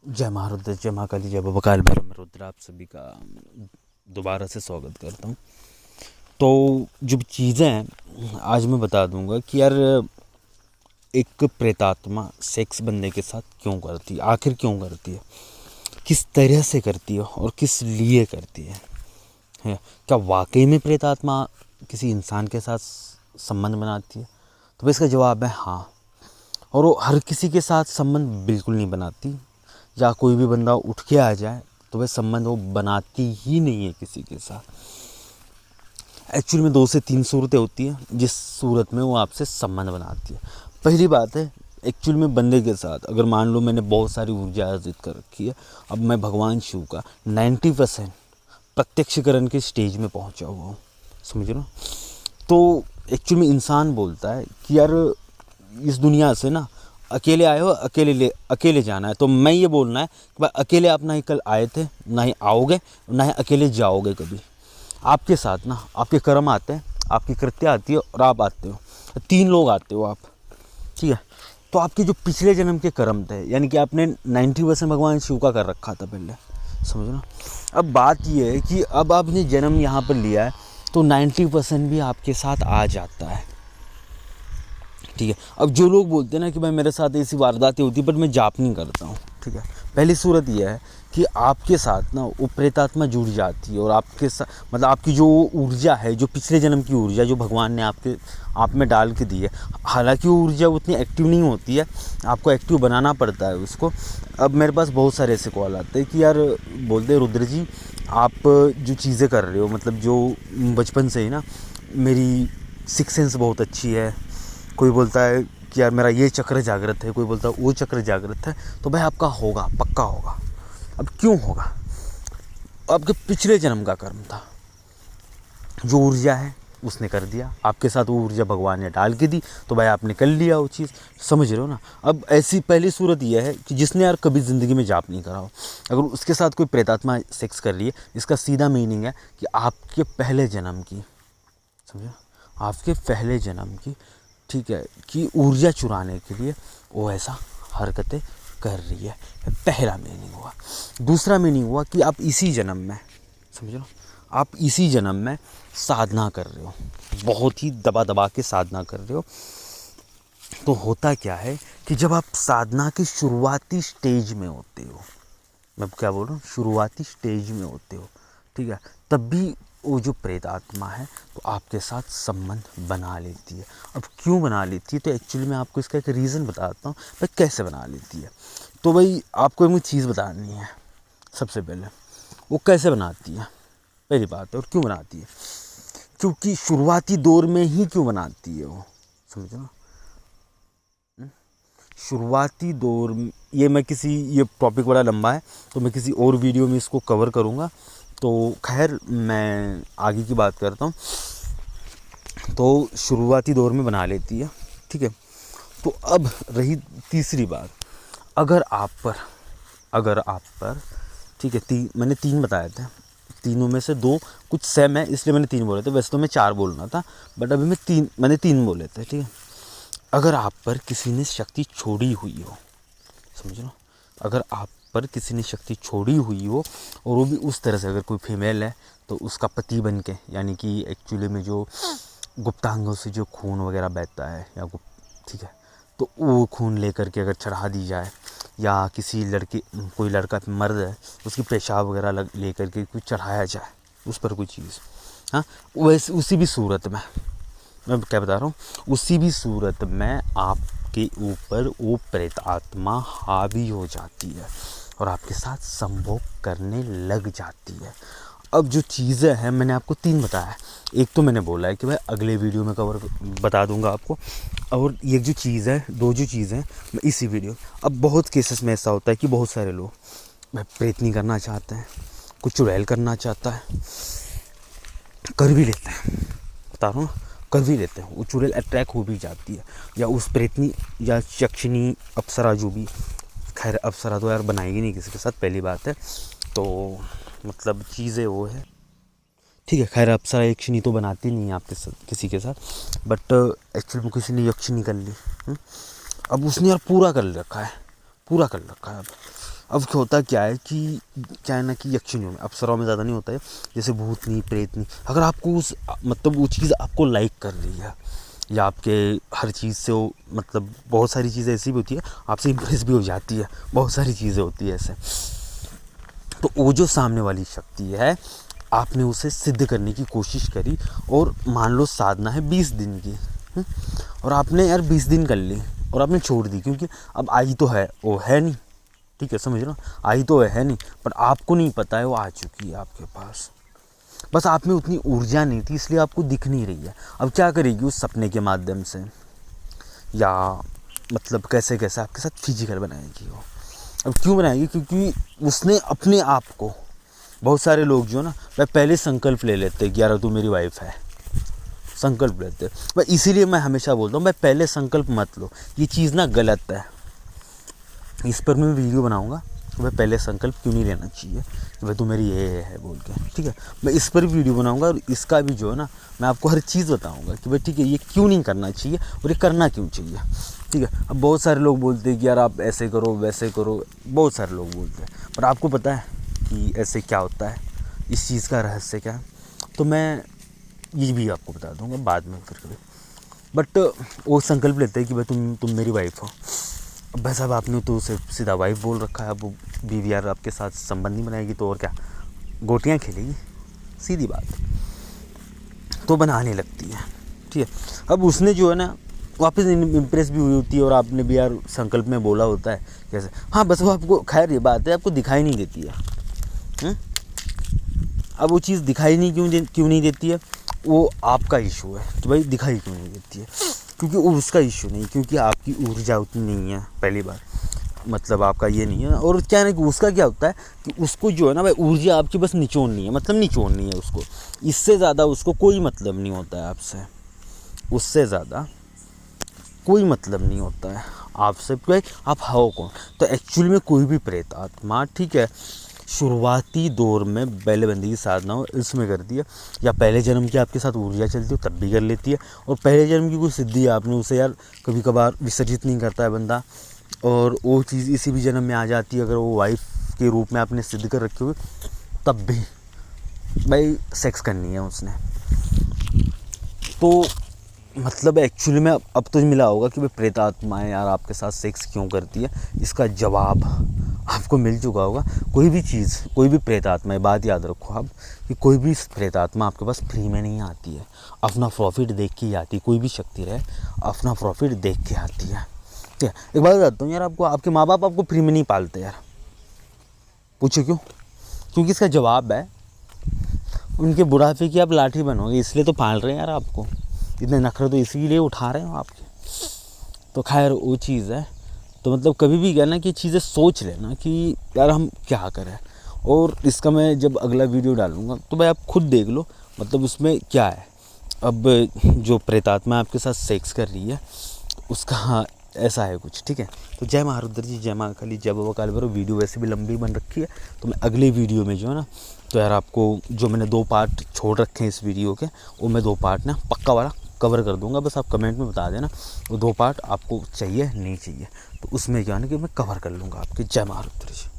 जय महारुद्र, जय महाकाली, जय बाबा काल भैरव। मैं रुद्र आप सभी का दोबारा से स्वागत करता हूँ। तो जो चीज़ें हैं आज मैं बता दूंगा कि यार एक प्रेतात्मा सेक्स बंदे के साथ क्यों करती है, आखिर क्यों करती है, किस तरह से करती है और किस लिए करती है। क्या वाकई में प्रेतात्मा किसी इंसान के साथ संबंध बनाती है? तो इसका जवाब है हाँ। और वो हर किसी के साथ संबंध बिल्कुल नहीं बनाती, या कोई भी बंदा उठ के आ जाए तो वह संबंध वो बनाती ही नहीं है किसी के साथ। एक्चुअली में 2 से 3 सूरतें होती हैं जिस सूरत में वो आपसे संबंध बनाती है। पहली बात है, एक्चुअल में बंदे के साथ अगर मान लो मैंने बहुत सारी ऊर्जा अर्जित कर रखी है, अब मैं भगवान शिव का 90% प्रत्यक्षीकरण के स्टेज में पहुंचा हुआ हूँ, समझ रहे हो। तो एक्चुअल में इंसान बोलता है कि यार इस दुनिया से ना अकेले आए हो, अकेले जाना है। तो मैं ये बोलना है कि भाई अकेले आप ना ही कल आए थे, ना ही आओगे, ना ही अकेले जाओगे कभी। आपके साथ ना आपके कर्म आते हैं, आपकी कृत्य आती है और आप आते हो। 3 लोग आते हो आप, ठीक है। तो आपके जो पिछले जन्म के कर्म थे, यानी कि आपने 90% भगवान शिव का कर रखा था पहले, समझना। अब बात ये है कि अब आपने जन्म यहाँ पर लिया है तो 90% भी आपके साथ आ जाता है, ठीक है। अब जो लोग बोलते हैं ना कि भाई मेरे साथ ऐसी वारदातें होती पर मैं जाप नहीं करता हूँ, ठीक है। पहली सूरत यह है कि आपके साथ ना वो प्रेतात्मा जुड़ जाती है और आपके साथ मतलब आपकी जो ऊर्जा है, जो पिछले जन्म की ऊर्जा जो भगवान ने आप में डाल के दी है, हालांकि वो ऊर्जा उतनी एक्टिव नहीं होती है, आपको एक्टिव बनाना पड़ता है उसको। अब मेरे पास बहुत सारे ऐसे कॉल आते हैं कि यार बोलते हैं रुद्र जी आप जो चीज़ें कर रहे हो, मतलब जो बचपन से ही ना मेरी सिक्स सेंस बहुत अच्छी है। कोई बोलता है कि यार मेरा ये चक्र जागृत है, कोई बोलता है वो चक्र जागृत है। तो भाई आपका होगा, पक्का होगा। अब क्यों होगा? आपके पिछले जन्म का कर्म था, जो ऊर्जा है उसने कर दिया, आपके साथ वो ऊर्जा भगवान ने डाल के दी, तो भाई आपने कर लिया वो चीज़, समझ रहे हो ना। अब ऐसी पहली सूरत यह है कि जिसने यार कभी ज़िंदगी में जाप नहीं करा हो, अगर उसके साथ कोई प्रेतात्मा सेक्स कर रही है, इसका सीधा मीनिंग है कि आपके पहले जन्म की, समझे, आपके पहले जन्म की, ठीक है, कि ऊर्जा चुराने के लिए वो ऐसा हरकतें कर रही है। पहला मीनिंग हुआ। दूसरा मीनिंग हुआ कि आप इसी जन्म में, समझ लो, आप इसी जन्म में साधना कर रहे हो, बहुत ही दबा दबा के साधना कर रहे हो। तो होता क्या है कि जब आप साधना के शुरुआती स्टेज में होते हो, मैं क्या बोल रहा हूँ, शुरुआती स्टेज में होते हो, ठीक है, तब भी वो जो प्रेत आत्मा है तो आपके साथ संबंध बना लेती है। अब क्यों बना लेती है, तो एक्चुअली मैं आपको इसका एक रीज़न बताता हूँ भाई कैसे बना लेती है। तो भाई आपको एक चीज़ बतानी है, सबसे पहले वो कैसे बनाती है, पहली बात है। और क्यों बनाती है, क्योंकि शुरुआती दौर में ही क्यों बनाती है वो, समझो ना। शुरुआती दौर ये मैं ये टॉपिक बड़ा लंबा है तो मैं किसी और वीडियो में इसको कवर करूँगा। तो खैर मैं आगे की बात करता हूँ। तो शुरुआती दौर में बना लेती है, ठीक है। तो अब रही तीसरी बात, अगर आप पर ठीक है, मैंने 3 बताए थे, तीनों में से 2 कुछ सेम है इसलिए मैंने 3 बोले थे, वैसे तो मैं 4 बोलना था बट अभी मैंने 3 बोले थे, ठीक है। अगर आप पर किसी ने शक्ति छोड़ी हुई हो, समझ लो, अगर आप पर किसी ने शक्ति छोड़ी हुई हो और वो भी उस तरह से, अगर कोई फीमेल है तो उसका पति बन के, यानी कि एक्चुअली में जो गुप्तांगों से जो खून वगैरह बहता है या ठीक है, तो वो खून लेकर के अगर चढ़ा दी जाए, या किसी कोई लड़का मर्द है उसकी पेशाब वगैरह लेकर के कुछ चढ़ाया जाए उस पर कोई चीज़, हाँ, वैसे उसी भी सूरत में मैं क्या बता रहा हूँ, उसी भी सूरत में आपके ऊपर वो प्रेत आत्मा हावी हो जाती है और आपके साथ संभोग करने लग जाती है। अब जो चीज़ें हैं मैंने आपको 3 बताया, एक तो मैंने बोला है कि भाई अगले वीडियो में कवर बता दूंगा आपको, और ये जो चीज़ है, 2 जो चीज़ें हैं मैं इसी वीडियो। अब बहुत केसेस में ऐसा होता है कि बहुत सारे लोग भाई प्रेत नहीं करना चाहते हैं, कुछ चुड़ैल करना चाहता है, कर भी लेते हैं, बता रहा हूँ, कर भी लेते हैं, वो चुड़ैल अट्रैक हो भी जाती है, या उस प्रेतनी या यक्षिणी अप्सरा जो भी, खैर अप्सरा तो यार बनाएगी नहीं किसी के साथ, पहली बात है। तो मतलब चीज़ें वो है, ठीक है, खैर अप्सरा यक्षिणी तो बनाती नहीं है आपके साथ किसी के साथ, बट एक्चुअली में किसी ने यक्षिणी कर ली, अब उसने यार पूरा कर रखा है, पूरा कर रखा है। अब क्या होता क्या है कि क्या है ना कि यक्षिणियों में, अप्सराओं में ज़्यादा नहीं होता है, जैसे भूतनी प्रेतनी, अगर आपको उस मतलब वो चीज़ आपको लाइक कर रही है या आपके हर चीज़ से वो मतलब बहुत सारी चीज़ें ऐसी भी होती है आपसे इम्प्रेस भी हो जाती है, बहुत सारी चीज़ें होती है ऐसे, तो वो जो सामने वाली शक्ति है आपने उसे सिद्ध करने की कोशिश करी और मान लो साधना है 20 दिन की, और आपने यार 20 दिन कर ली और आपने छोड़ दी, क्योंकि अब आई तो है वो है नहीं, ठीक है समझ लो, आई तो है नहीं, पर आपको नहीं पता है वो आ चुकी है आपके पास, बस आप में उतनी ऊर्जा नहीं थी इसलिए आपको दिख नहीं रही है। अब क्या करेगी उस सपने के माध्यम से, या मतलब कैसे कैसे आपके साथ फिजिकल बनाएगी वो। अब क्यों बनाएगी, क्योंकि उसने अपने आप को, बहुत सारे लोग जो ना वह पहले संकल्प ले लेते हैं कि यार तू मेरी वाइफ है, संकल्प लेते हैं, वह इसीलिए मैं हमेशा बोलता हूँ भाई पहले संकल्प मत लो, ये चीज़ ना गलत है। इस पर मैं वीडियो बनाऊंगा कि भाई पहले संकल्प क्यों नहीं लेना चाहिए कि भाई तू मेरी ये है बोल के, ठीक है, मैं इस पर वीडियो बनाऊंगा और इसका भी जो है ना मैं आपको हर चीज़ बताऊंगा कि भाई ठीक है ये क्यों नहीं करना चाहिए और ये करना क्यों चाहिए, ठीक है। अब बहुत सारे लोग बोलते हैं कि यार आप ऐसे करो वैसे करो, बहुत सारे लोग बोलते हैं, पर आपको पता है कि ऐसे क्या होता है, इस चीज़ का रहस्य क्या है, तो मैं ये भी आपको बता दूंगा बाद में फिर कभी। बट वो संकल्प लेते हैं कि भाई तुम मेरी वाइफ हो। अब भाई साहब आपने तो उसे सीधा वाइफ बोल रखा है, अब वो बीवी यार आपके साथ संबंध नहीं बनाएगी तो और क्या, गोटियाँ खेलेगी, सीधी बात, तो बनाने लगती है, ठीक है। अब उसने जो है ना वापस इम्प्रेस भी हुई होती है और आपने भी यार संकल्प में बोला होता है कैसे, हाँ बस वो आपको, खैर ये बात है आपको दिखाई नहीं देती है। अब वो चीज़ दिखाई नहीं क्यों नहीं देती है, वो आपका इशू है कि भाई दिखाई क्यों नहीं देती है, क्योंकि वो उसका इशू नहीं, क्योंकि आपकी ऊर्जा उतनी नहीं है, पहली बार मतलब आपका ये नहीं है। और क्या है ना कि उसका क्या होता है कि उसको जो है ना भाई ऊर्जा आपकी बस निचोड़नी है, मतलब निचोड़नी है उसको, इससे ज़्यादा उसको कोई मतलब नहीं होता है आपसे, उससे ज़्यादा कोई मतलब नहीं होता है आपसे, क्योंकि आप हो कौन। तो एक्चुअल में कोई भी प्रेत आत्मा, ठीक है, शुरुआती दौर में बैलेबंदी की साधना हो इसमें करती है, या पहले जन्म की आपके साथ ऊर्जा चलती हो तब भी कर लेती है, और पहले जन्म की कोई सिद्धि है आपने उसे यार कभी कभार विसर्जित नहीं करता है बंदा, और वो चीज़ इसी भी जन्म में आ जाती है, अगर वो वाइफ के रूप में आपने सिद्ध कर रखी होगी तब भी भाई सेक्स करनी है उसने। तो मतलब एक्चुअली में अब तो मिला होगा कि भाई प्रेत आत्माएँ यार आपके साथ सेक्स क्यों करती है, इसका जवाब आपको मिल चुका होगा। कोई भी चीज़, कोई भी प्रेत आत्मा, बात याद रखो आप कि कोई भी प्रेत आत्मा आपके पास फ्री में नहीं आती है, अपना प्रॉफिट देख के ही आती है, कोई भी शक्ति रहे अपना प्रॉफिट देख के आती है, ठीक है। एक बात बताता हूँ यार आपको, आपके माँ बाप आपको फ्री में नहीं पालते यार, पूछो क्यों, क्योंकि इसका जवाब है उनके बुढ़ापे की आप लाठी बनोगे, इसलिए तो पाल रहे हैं यार आपको, इतने नखरे तो इसीलिए उठा रहे हो आपके। तो खैर वो चीज़ है, तो मतलब कभी भी कहना कि चीज़ें सोच लेना कि यार हम क्या करें, और इसका मैं जब अगला वीडियो डालूँगा तो भाई आप खुद देख लो मतलब उसमें क्या है। अब जो प्रेतात्मा आपके साथ सेक्स कर रही है उसका ऐसा है कुछ, ठीक है। तो जय माँ रुद्र जी, जय माँ काली, जय बाबा काल भैरव। वीडियो वैसे भी लंबी बन रखी है, तो मैं अगले वीडियो में जो है ना, तो यार आपको जो मैंने 2 पार्ट छोड़ रखे हैं इस वीडियो के, वो मैं 2 पार्ट ना पक्का वाला कवर कर दूंगा। बस आप कमेंट में बता देना वो 2 पार्ट आपको चाहिए नहीं चाहिए, तो उसमें क्या है ना कि मैं कवर कर लूँगा आपके। जय माँ रुद्र जी।